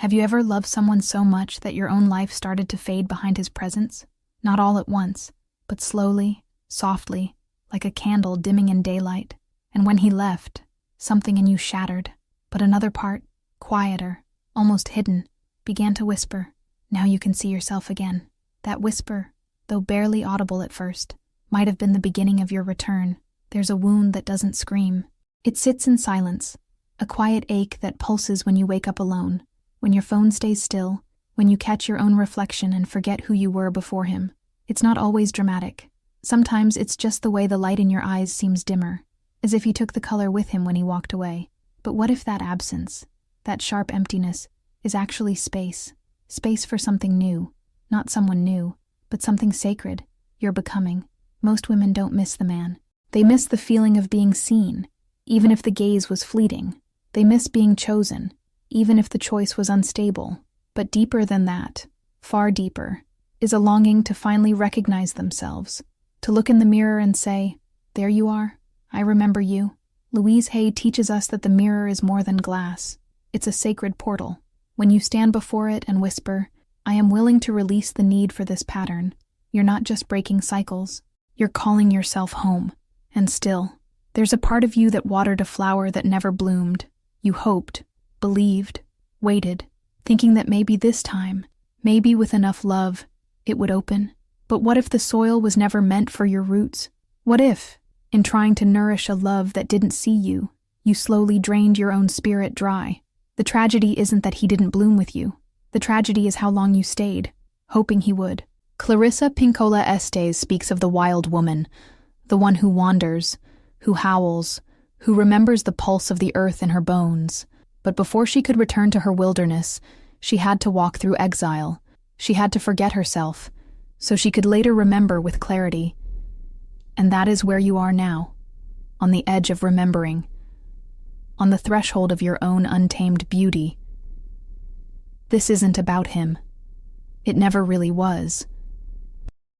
Have you ever loved someone so much that your own life started to fade behind his presence? Not all at once, but slowly, softly, like a candle dimming in daylight. And when he left, something in you shattered, but another part, quieter, almost hidden, began to whisper, "Now you can see yourself again." That whisper, though barely audible at first, might have been the beginning of your return. There's a wound that doesn't scream. It sits in silence, a quiet ache that pulses when you wake up alone, when your phone stays still, when you catch your own reflection and forget who you were before him. It's not always dramatic. Sometimes it's just the way the light in your eyes seems dimmer, as if he took the color with him when he walked away. But what if that absence, that sharp emptiness, is actually space? Space for something new, not someone new, but something sacred, your becoming. Most women don't miss the man. They miss the feeling of being seen, even if the gaze was fleeting. They miss being chosen, even if the choice was unstable. But deeper than that, far deeper, is a longing to finally recognize themselves, to look in the mirror and say, "There you are, I remember you." Louise Hay teaches us that the mirror is more than glass. It's a sacred portal. When you stand before it and whisper, "I am willing to release the need for this pattern," you're not just breaking cycles, you're calling yourself home. And still, there's a part of you that watered a flower that never bloomed. You hoped, believed, waited, thinking that maybe this time, maybe with enough love, it would open. But what if the soil was never meant for your roots? What if, in trying to nourish a love that didn't see you, you slowly drained your own spirit dry? The tragedy isn't that he didn't bloom with you. The tragedy is how long you stayed, hoping he would. Clarissa Pinkola Estes speaks of the wild woman, the one who wanders, who howls, who remembers the pulse of the earth in her bones. But before she could return to her wilderness, she had to walk through exile. She had to forget herself, so she could later remember with clarity. And that is where you are now, on the edge of remembering, on the threshold of your own untamed beauty. This isn't about him. It never really was.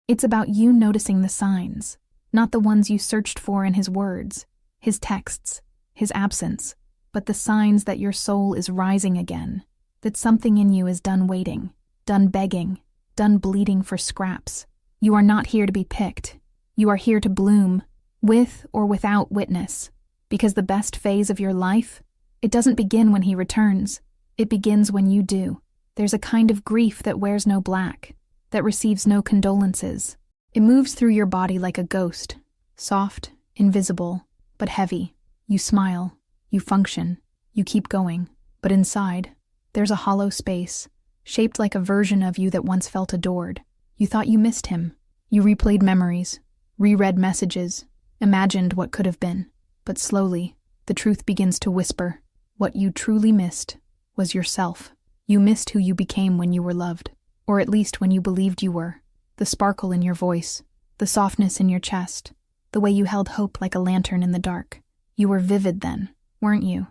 It's about you noticing the signs, not the ones you searched for in his words, his texts, his absence, but the signs that your soul is rising again, that something in you is done waiting, done begging, done bleeding for scraps. You are not here to be picked. You are here to bloom, with or without witness, because the best phase of your life, it doesn't begin when he returns. It begins when you do. There's a kind of grief that wears no black, that receives no condolences. It moves through your body like a ghost, soft, invisible, but heavy. You smile, you function, you keep going, but inside, there's a hollow space, shaped like a version of you that once felt adored. You thought you missed him. You replayed memories, reread messages, imagined what could have been. But slowly, the truth begins to whisper. What you truly missed was yourself. You missed who you became when you were loved, or at least when you believed you were. The sparkle in your voice, the softness in your chest, the way you held hope like a lantern in the dark. You were vivid then, weren't you?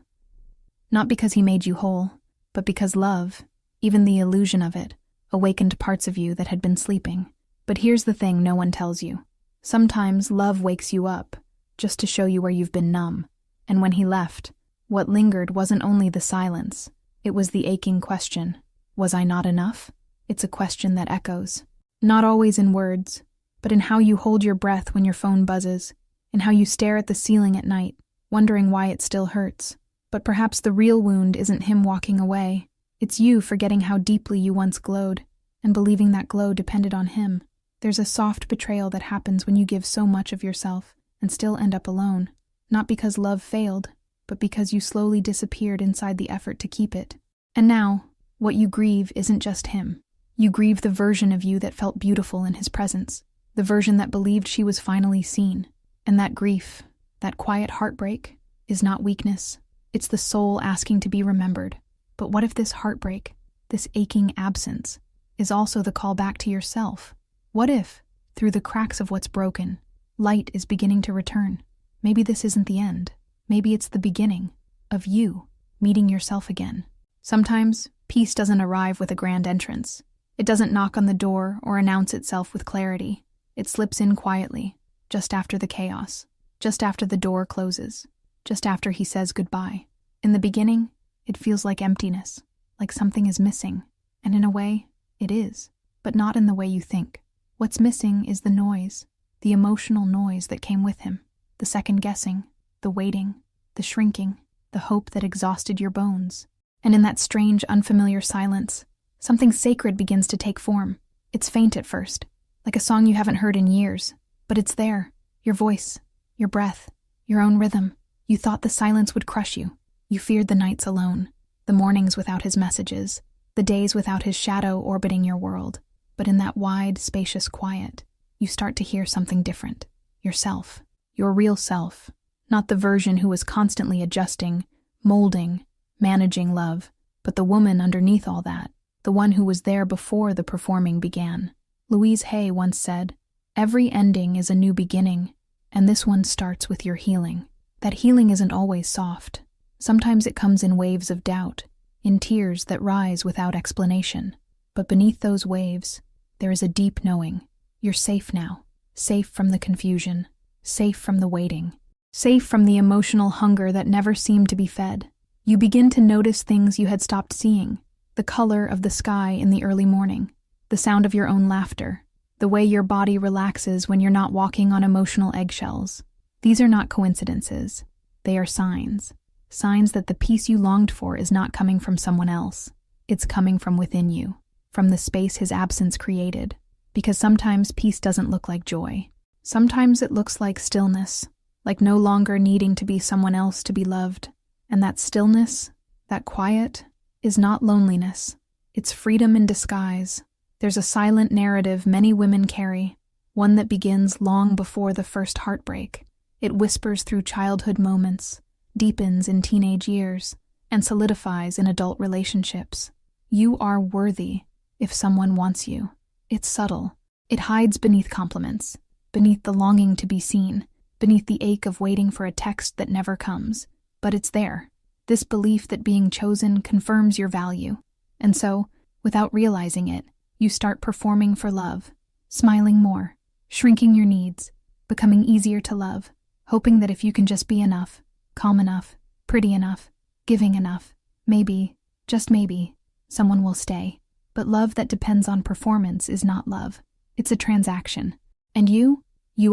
Not because he made you whole, but because love, even the illusion of it, awakened parts of you that had been sleeping. But here's the thing no one tells you. Sometimes love wakes you up, just to show you where you've been numb. And when he left, what lingered wasn't only the silence, it was the aching question. Was I not enough? It's a question that echoes. Not always in words, but in how you hold your breath when your phone buzzes, in how you stare at the ceiling at night, wondering why it still hurts. But perhaps the real wound isn't him walking away. It's you forgetting how deeply you once glowed, and believing that glow depended on him. There's a soft betrayal that happens when you give so much of yourself and still end up alone, not because love failed, but because you slowly disappeared inside the effort to keep it. And now, what you grieve isn't just him. You grieve the version of you that felt beautiful in his presence, the version that believed she was finally seen. And that grief, that quiet heartbreak, is not weakness. It's the soul asking to be remembered. But what if this heartbreak, this aching absence, is also the call back to yourself? What if, through the cracks of what's broken, light is beginning to return? Maybe this isn't the end. Maybe it's the beginning of you meeting yourself again. Sometimes, peace doesn't arrive with a grand entrance. It doesn't knock on the door or announce itself with clarity. It slips in quietly, just after the chaos, just after the door closes, just after he says goodbye. In the beginning, it feels like emptiness, like something is missing. And in a way, it is, but not in the way you think. What's missing is the noise, the emotional noise that came with him, the second-guessing, the waiting, the shrinking, the hope that exhausted your bones. And in that strange, unfamiliar silence, something sacred begins to take form. It's faint at first, like a song you haven't heard in years, but it's there, your voice, your breath, your own rhythm. You thought the silence would crush you. You feared the nights alone, the mornings without his messages, the days without his shadow orbiting your world. But in that wide, spacious quiet, you start to hear something different. Yourself, your real self, not the version who was constantly adjusting, molding, managing love, but the woman underneath all that, the one who was there before the performing began. Louise Hay once said, "Every ending is a new beginning, and this one starts with your healing." That healing isn't always soft. Sometimes it comes in waves of doubt, in tears that rise without explanation. But beneath those waves, there is a deep knowing. You're safe now, safe from the confusion, safe from the waiting, safe from the emotional hunger that never seemed to be fed. You begin to notice things you had stopped seeing, the color of the sky in the early morning, the sound of your own laughter, the way your body relaxes when you're not walking on emotional eggshells. These are not coincidences. They are signs. Signs that the peace you longed for is not coming from someone else. It's coming from within you, from the space his absence created. Because sometimes peace doesn't look like joy. Sometimes it looks like stillness, like no longer needing to be someone else to be loved. And that stillness, that quiet, is not loneliness. It's freedom in disguise. There's a silent narrative many women carry, one that begins long before the first heartbreak. It whispers through childhood moments, deepens in teenage years, and solidifies in adult relationships. You are worthy if someone wants you. It's subtle. It hides beneath compliments, beneath the longing to be seen, beneath the ache of waiting for a text that never comes. But it's there. This belief that being chosen confirms your value. And so, without realizing it, you start performing for love, smiling more, shrinking your needs, becoming easier to love, hoping that if you can just be enough, calm enough, pretty enough, giving enough, maybe, just maybe, someone will stay. But love that depends on performance is not love. It's a transaction. And you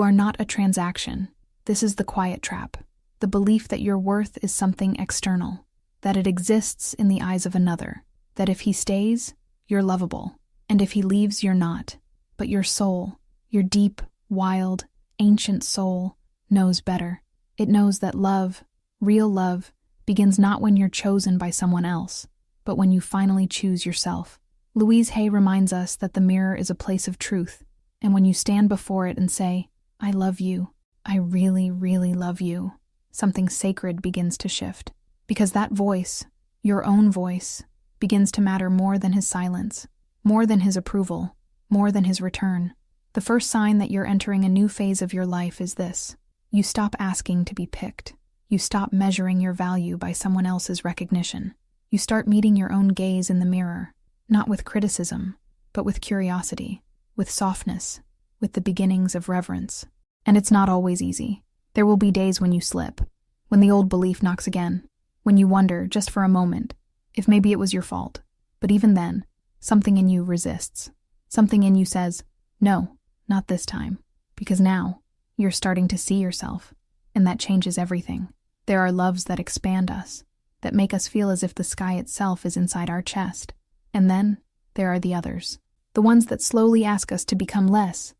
are not a transaction. This is the quiet trap. The belief that your worth is something external, that it exists in the eyes of another, that if he stays, you're lovable, and if he leaves, you're not. But your soul, your deep, wild, ancient soul, knows better. It knows that love, real love, begins not when you're chosen by someone else, but when you finally choose yourself. Louise Hay reminds us that the mirror is a place of truth, and when you stand before it and say, "I love you, I really, really love you," something sacred begins to shift. Because that voice, your own voice, begins to matter more than his silence, more than his approval, more than his return. The first sign that you're entering a new phase of your life is this. You stop asking to be picked. You stop measuring your value by someone else's recognition. You start meeting your own gaze in the mirror, not with criticism, but with curiosity, with softness, with the beginnings of reverence. And it's not always easy. There will be days when you slip, when the old belief knocks again, when you wonder, just for a moment, if maybe it was your fault. But even then, something in you resists. Something in you says, no, not this time. Because now, you're starting to see yourself, and that changes everything. There are loves that expand us, that make us feel as if the sky itself is inside our chest. And then, there are the others. The ones that slowly ask us to become less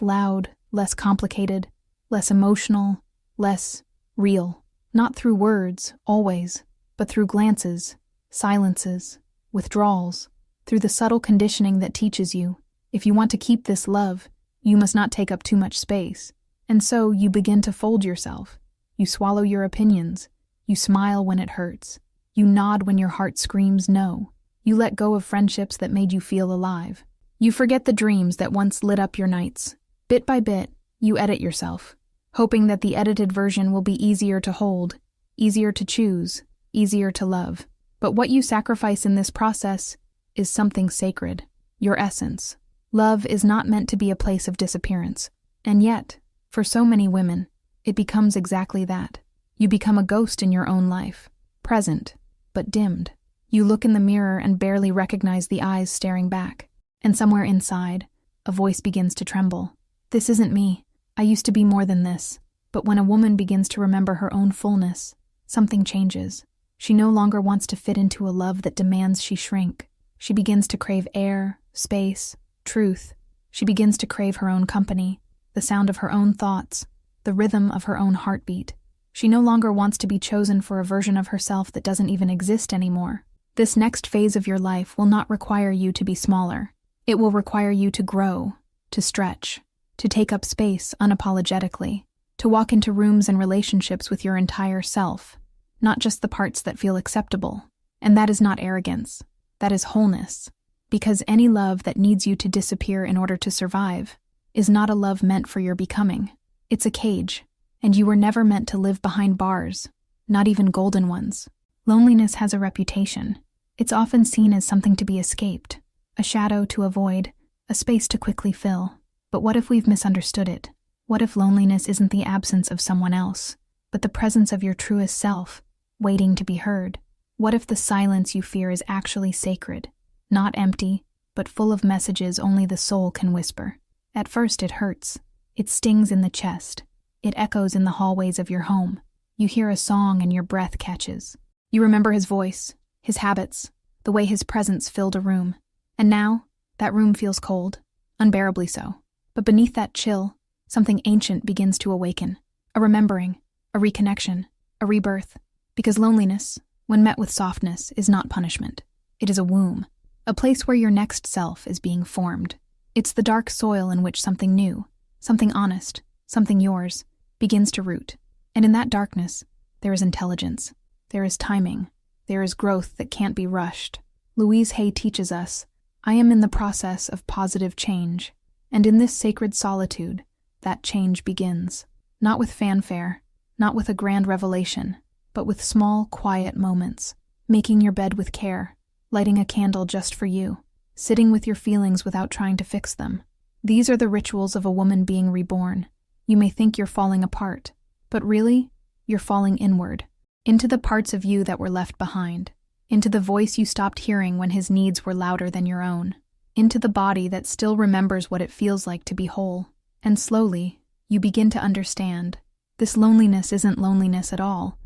loud, less complicated, less emotional, less real. Not through words, always, but through glances, silences, withdrawals, through the subtle conditioning that teaches you, if you want to keep this love, you must not take up too much space. And so you begin to fold yourself. You swallow your opinions. You smile when it hurts. You nod when your heart screams no. You let go of friendships that made you feel alive. You forget the dreams that once lit up your nights. Bit by bit, you edit yourself, hoping that the edited version will be easier to hold, easier to choose, easier to love. But what you sacrifice in this process is something sacred, your essence. Love is not meant to be a place of disappearance. And yet, for so many women, it becomes exactly that. You become a ghost in your own life, present, but dimmed. You look in the mirror and barely recognize the eyes staring back. And somewhere inside, a voice begins to tremble. This isn't me. I used to be more than this. But when a woman begins to remember her own fullness, something changes. She no longer wants to fit into a love that demands she shrink. She begins to crave air, space, truth. She begins to crave her own company, the sound of her own thoughts, the rhythm of her own heartbeat. She no longer wants to be chosen for a version of herself that doesn't even exist anymore. This next phase of your life will not require you to be smaller. It will require you to grow, to stretch, to take up space unapologetically, to walk into rooms and relationships with your entire self, not just the parts that feel acceptable. And that is not arrogance. That is wholeness. Because any love that needs you to disappear in order to survive is not a love meant for your becoming. It's a cage, and you were never meant to live behind bars, not even golden ones. Loneliness has a reputation. It's often seen as something to be escaped, a shadow to avoid, a space to quickly fill. But what if we've misunderstood it? What if loneliness isn't the absence of someone else, but the presence of your truest self, waiting to be heard? What if the silence you fear is actually sacred, not empty, but full of messages only the soul can whisper? At first it hurts. It stings in the chest. It echoes in the hallways of your home. You hear a song and your breath catches. You remember his voice, his habits, the way his presence filled a room. And now, that room feels cold, unbearably so. But beneath that chill, something ancient begins to awaken. A remembering, a reconnection, a rebirth. Because loneliness, when met with softness, is not punishment. It is a womb, a place where your next self is being formed. It's the dark soil in which something new, something honest, something yours, begins to root. And in that darkness, there is intelligence. There is timing. There is growth that can't be rushed. Louise Hay teaches us, I am in the process of positive change. And in this sacred solitude, that change begins. Not with fanfare, not with a grand revelation, but with small, quiet moments. Making your bed with care, lighting a candle just for you, sitting with your feelings without trying to fix them. These are the rituals of a woman being reborn. You may think you're falling apart, but really, you're falling inward, into the parts of you that were left behind, into the voice you stopped hearing when his needs were louder than your own, into the body that still remembers what it feels like to be whole. And slowly, you begin to understand, this loneliness isn't loneliness at all.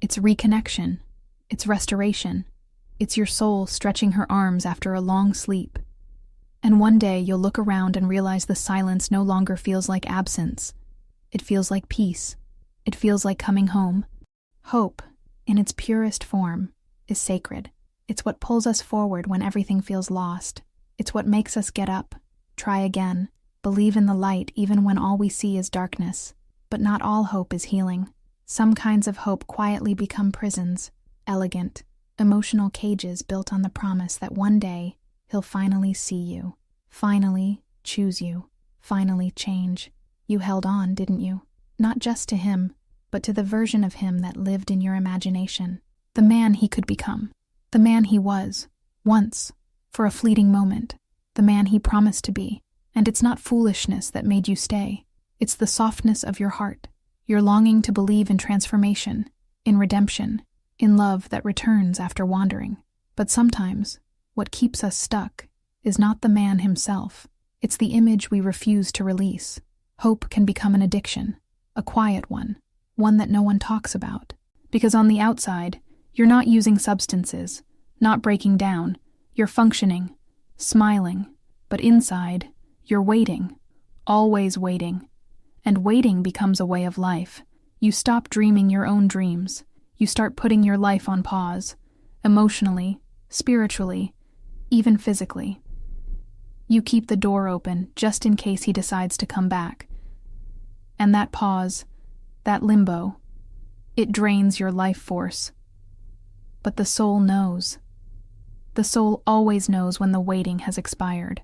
It's reconnection. It's restoration. It's your soul stretching her arms after a long sleep. And one day you'll look around and realize the silence no longer feels like absence. It feels like peace. It feels like coming home. Hope, in its purest form, is sacred. It's what pulls us forward when everything feels lost. It's what makes us get up, try again, believe in the light even when all we see is darkness. But not all hope is healing. Some kinds of hope quietly become prisons, elegant, emotional cages built on the promise that one day he'll finally see you, finally choose you, finally change. You held on, didn't you? Not just to him, but to the version of him that lived in your imagination. The man he could become. The man he was, once, for a fleeting moment. The man he promised to be. And it's not foolishness that made you stay. It's the softness of your heart. Your longing to believe in transformation, in redemption, in love that returns after wandering. But sometimes, what keeps us stuck is not the man himself. It's the image we refuse to release. Hope can become an addiction, a quiet one that no one talks about. Because on the outside, you're not using substances, not breaking down. You're functioning, smiling. But inside, you're waiting, always waiting. And waiting becomes a way of life. You stop dreaming your own dreams. You start putting your life on pause, emotionally, spiritually, even physically. You keep the door open just in case he decides to come back. And that pause, that limbo, it drains your life force. But the soul knows. The soul always knows when the waiting has expired.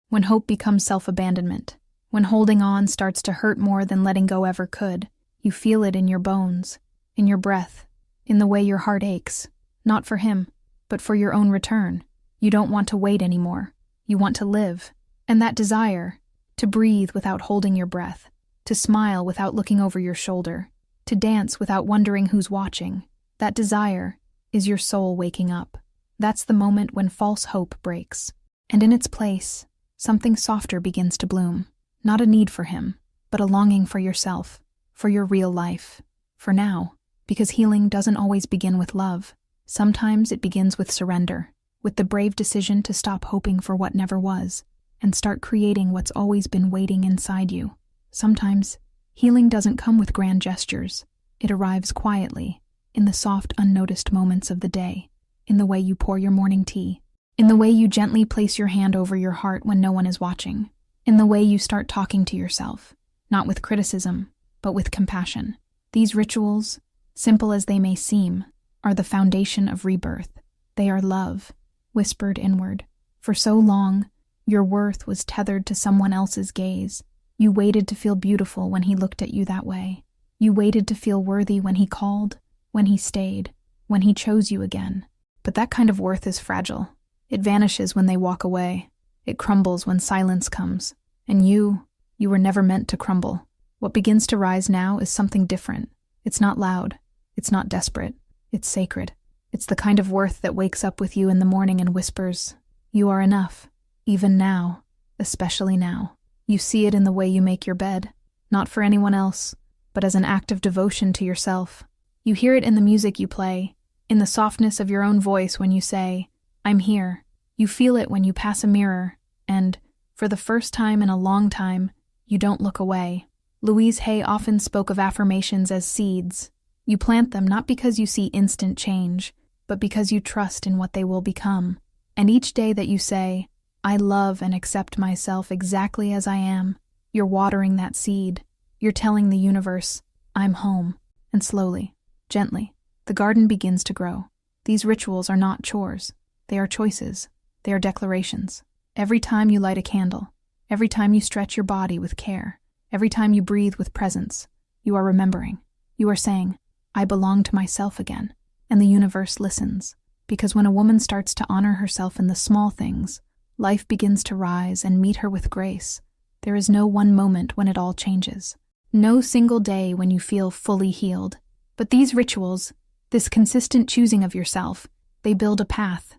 When hope becomes self-abandonment. When holding on starts to hurt more than letting go ever could. You feel it in your bones, in your breath, in the way your heart aches. Not for him, but for your own return. You don't want to wait anymore. You want to live. And that desire, to breathe without holding your breath, to smile without looking over your shoulder, to dance without wondering who's watching, that desire is your soul waking up. That's the moment when false hope breaks. And in its place, something softer begins to bloom. Not a need for him, but a longing for yourself, for your real life, for now. Because healing doesn't always begin with love. Sometimes it begins with surrender, with the brave decision to stop hoping for what never was, and start creating what's always been waiting inside you. Sometimes, healing doesn't come with grand gestures. It arrives quietly, in the soft, unnoticed moments of the day, in the way you pour your morning tea, in the way you gently place your hand over your heart when no one is watching, in the way you start talking to yourself, not with criticism, but with compassion. These rituals, simple as they may seem, are the foundation of rebirth. They are love, whispered inward. For so long, your worth was tethered to someone else's gaze. You waited to feel beautiful when he looked at you that way. You waited to feel worthy when he called, when he stayed, when he chose you again. But that kind of worth is fragile. It vanishes when they walk away. It crumbles when silence comes. And you were never meant to crumble. What begins to rise now is something different. It's not loud. It's not desperate. It's sacred. It's the kind of worth that wakes up with you in the morning and whispers, "You are enough, even now, especially now." You see it in the way you make your bed, not for anyone else, but as an act of devotion to yourself. You hear it in the music you play, in the softness of your own voice when you say, "I'm here." You feel it when you pass a mirror, and, for the first time in a long time, you don't look away. Louise Hay often spoke of affirmations as seeds. You plant them not because you see instant change, but because you trust in what they will become. And each day that you say, "I love and accept myself exactly as I am," you're watering that seed. You're telling the universe, "I'm home." And slowly, gently, the garden begins to grow. These rituals are not chores. They are choices. They are declarations. Every time you light a candle, every time you stretch your body with care, every time you breathe with presence, you are remembering. You are saying, "I belong to myself again." And the universe listens. Because when a woman starts to honor herself in the small things, life begins to rise and meet her with grace. There is no one moment when it all changes. No single day when you feel fully healed. But these rituals, this consistent choosing of yourself, they build a path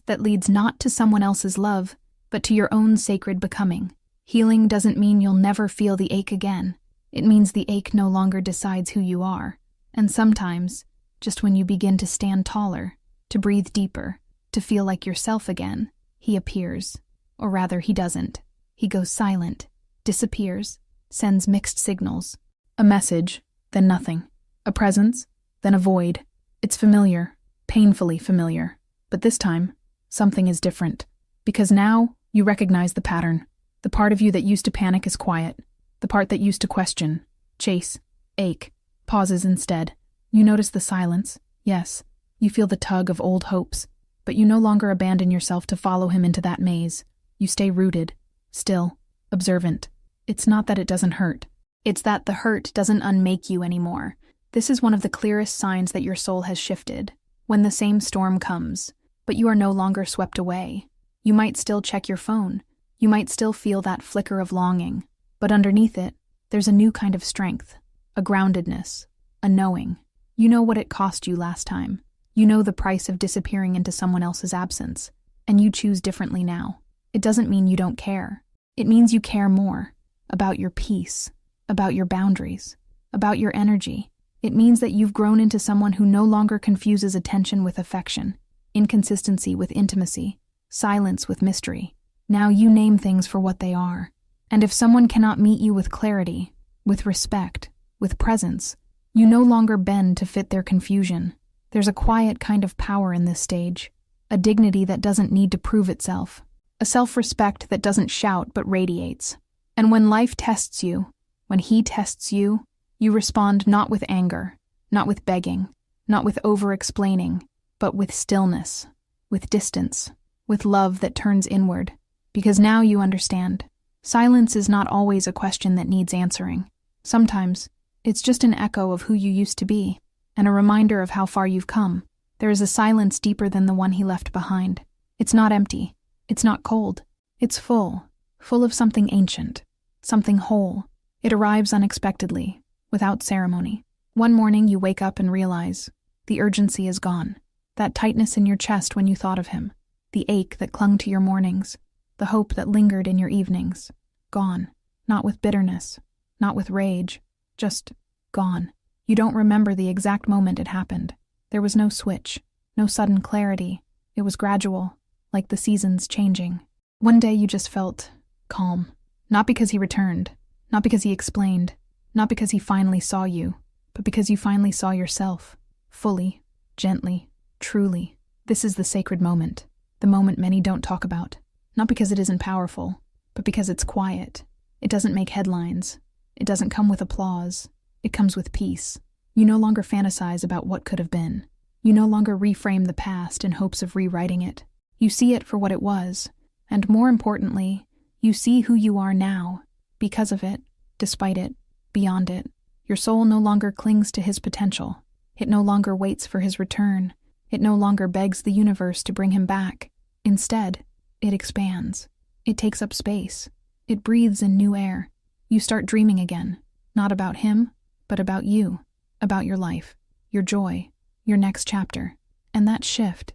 that leads not to someone else's love, but to your own sacred becoming. Healing doesn't mean you'll never feel the ache again. It means the ache no longer decides who you are. And sometimes, just when you begin to stand taller, to breathe deeper, to feel like yourself again, he appears. Or rather, he doesn't. He goes silent, disappears, sends mixed signals. A message, then nothing. A presence, then a void. It's familiar, painfully familiar. But this time, something is different. Because now, you recognize the pattern. The part of you that used to panic is quiet. The part that used to question, chase, ache, pauses instead. You notice the silence, yes. You feel the tug of old hopes. But you no longer abandon yourself to follow him into that maze. You stay rooted, still, observant. It's not that it doesn't hurt. It's that the hurt doesn't unmake you anymore. This is one of the clearest signs that your soul has shifted. When the same storm comes, but you are no longer swept away. You might still check your phone. You might still feel that flicker of longing. But underneath it, there's a new kind of strength, a groundedness, a knowing. You know what it cost you last time. You know the price of disappearing into someone else's absence, and you choose differently now. It doesn't mean you don't care. It means you care more about your peace, about your boundaries, about your energy. It means that you've grown into someone who no longer confuses attention with affection, inconsistency with intimacy, silence with mystery. Now you name things for what they are. And if someone cannot meet you with clarity, with respect, with presence, you no longer bend to fit their confusion. There's a quiet kind of power in this stage, a dignity that doesn't need to prove itself, a self-respect that doesn't shout but radiates. And when life tests you, when he tests you, you respond not with anger, not with begging, not with over-explaining, but with stillness, with distance, with love that turns inward. Because now you understand. Silence is not always a question that needs answering. Sometimes, it's just an echo of who you used to be, and a reminder of how far you've come. There is a silence deeper than the one he left behind. It's not empty. It's not cold. It's full of something ancient, something whole. It arrives unexpectedly, without ceremony. One morning you wake up and realize the urgency is gone. That tightness in your chest when you thought of him. The ache that clung to your mornings. The hope that lingered in your evenings. Gone. Not with bitterness. Not with rage. Just gone. You don't remember the exact moment it happened. There was no switch. No sudden clarity. It was gradual, like the seasons changing. One day you just felt calm. Not because he returned. Not because he explained. Not because he finally saw you. But because you finally saw yourself. Fully. Gently. Truly. This is the sacred moment. The moment many don't talk about. Not because it isn't powerful, but because it's quiet. It doesn't make headlines. It doesn't come with applause. It comes with peace. You no longer fantasize about what could have been. You no longer reframe the past in hopes of rewriting it. You see it for what it was, and more importantly, you see who you are now, because of it, despite it, beyond it. Your soul no longer clings to his potential. It no longer waits for his return. It no longer begs the universe to bring him back. Instead, it expands. It takes up space. It breathes in new air. You start dreaming again, not about him, but about you, about your life, your joy, your next chapter. And that shift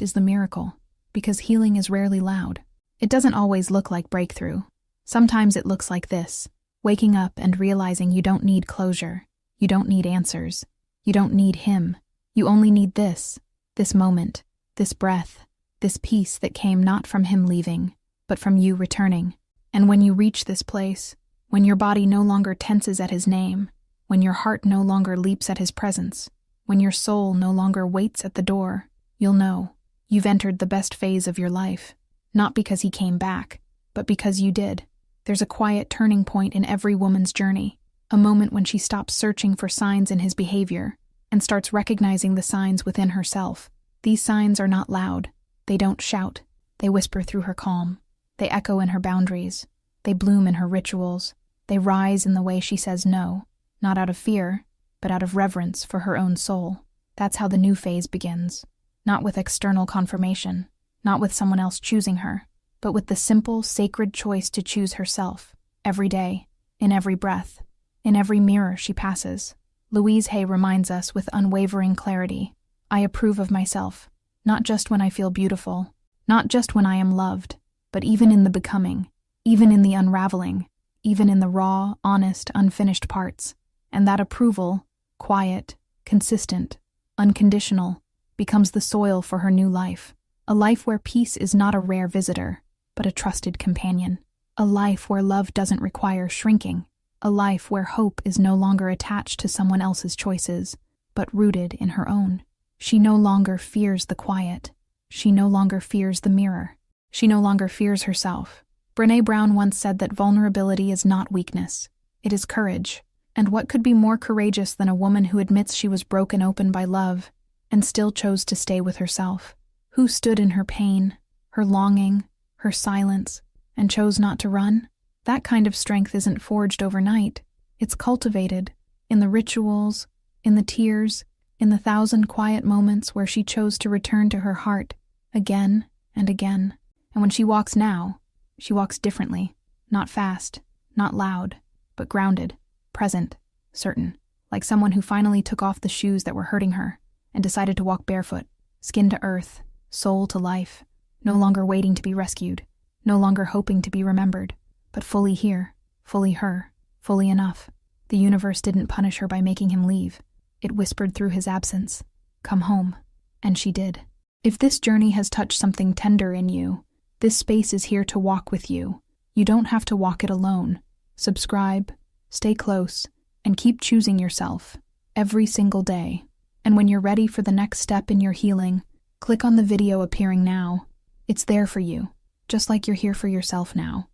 is the miracle, because healing is rarely loud. It doesn't always look like breakthrough. Sometimes it looks like this, waking up and realizing you don't need closure. You don't need answers. You don't need him. You only need this moment, this breath, this peace that came not from him leaving, but from you returning. And when you reach this place, when your body no longer tenses at his name, when your heart no longer leaps at his presence, when your soul no longer waits at the door, you'll know you've entered the best phase of your life. Not because he came back, but because you did. There's a quiet turning point in every woman's journey, a moment when she stops searching for signs in his behavior and starts recognizing the signs within herself. These signs are not loud. They don't shout. They whisper through her calm. They echo in her boundaries. They bloom in her rituals. They rise in the way she says no, not out of fear, but out of reverence for her own soul. That's how the new phase begins. Not with external confirmation, not with someone else choosing her, but with the simple, sacred choice to choose herself, every day, in every breath, in every mirror she passes. Louise Hay reminds us with unwavering clarity, I approve of myself, not just when I feel beautiful, not just when I am loved, but even in the becoming, even in the unraveling, even in the raw, honest, unfinished parts. And that approval, quiet, consistent, unconditional, becomes the soil for her new life. A life where peace is not a rare visitor, but a trusted companion. A life where love doesn't require shrinking. A life where hope is no longer attached to someone else's choices, but rooted in her own. She no longer fears the quiet. She no longer fears the mirror. She no longer fears herself. Brené Brown once said that vulnerability is not weakness. It is courage. And what could be more courageous than a woman who admits she was broken open by love and still chose to stay with herself? Who stood in her pain, her longing, her silence, and chose not to run? That kind of strength isn't forged overnight. It's cultivated in the rituals, in the tears, in the 1,000 quiet moments where she chose to return to her heart again and again. And when she walks now, she walks differently, not fast, not loud, but grounded, present, certain, like someone who finally took off the shoes that were hurting her and decided to walk barefoot, skin to earth, soul to life, no longer waiting to be rescued, no longer hoping to be remembered, but fully here, fully her, fully enough. The universe didn't punish her by making him leave. It whispered through his absence, "Come home." And she did. If this journey has touched something tender in you, this space is here to walk with you. You don't have to walk it alone. Subscribe, stay close, and keep choosing yourself every single day. And when you're ready for the next step in your healing, click on the video appearing now. It's there for you, just like you're here for yourself now.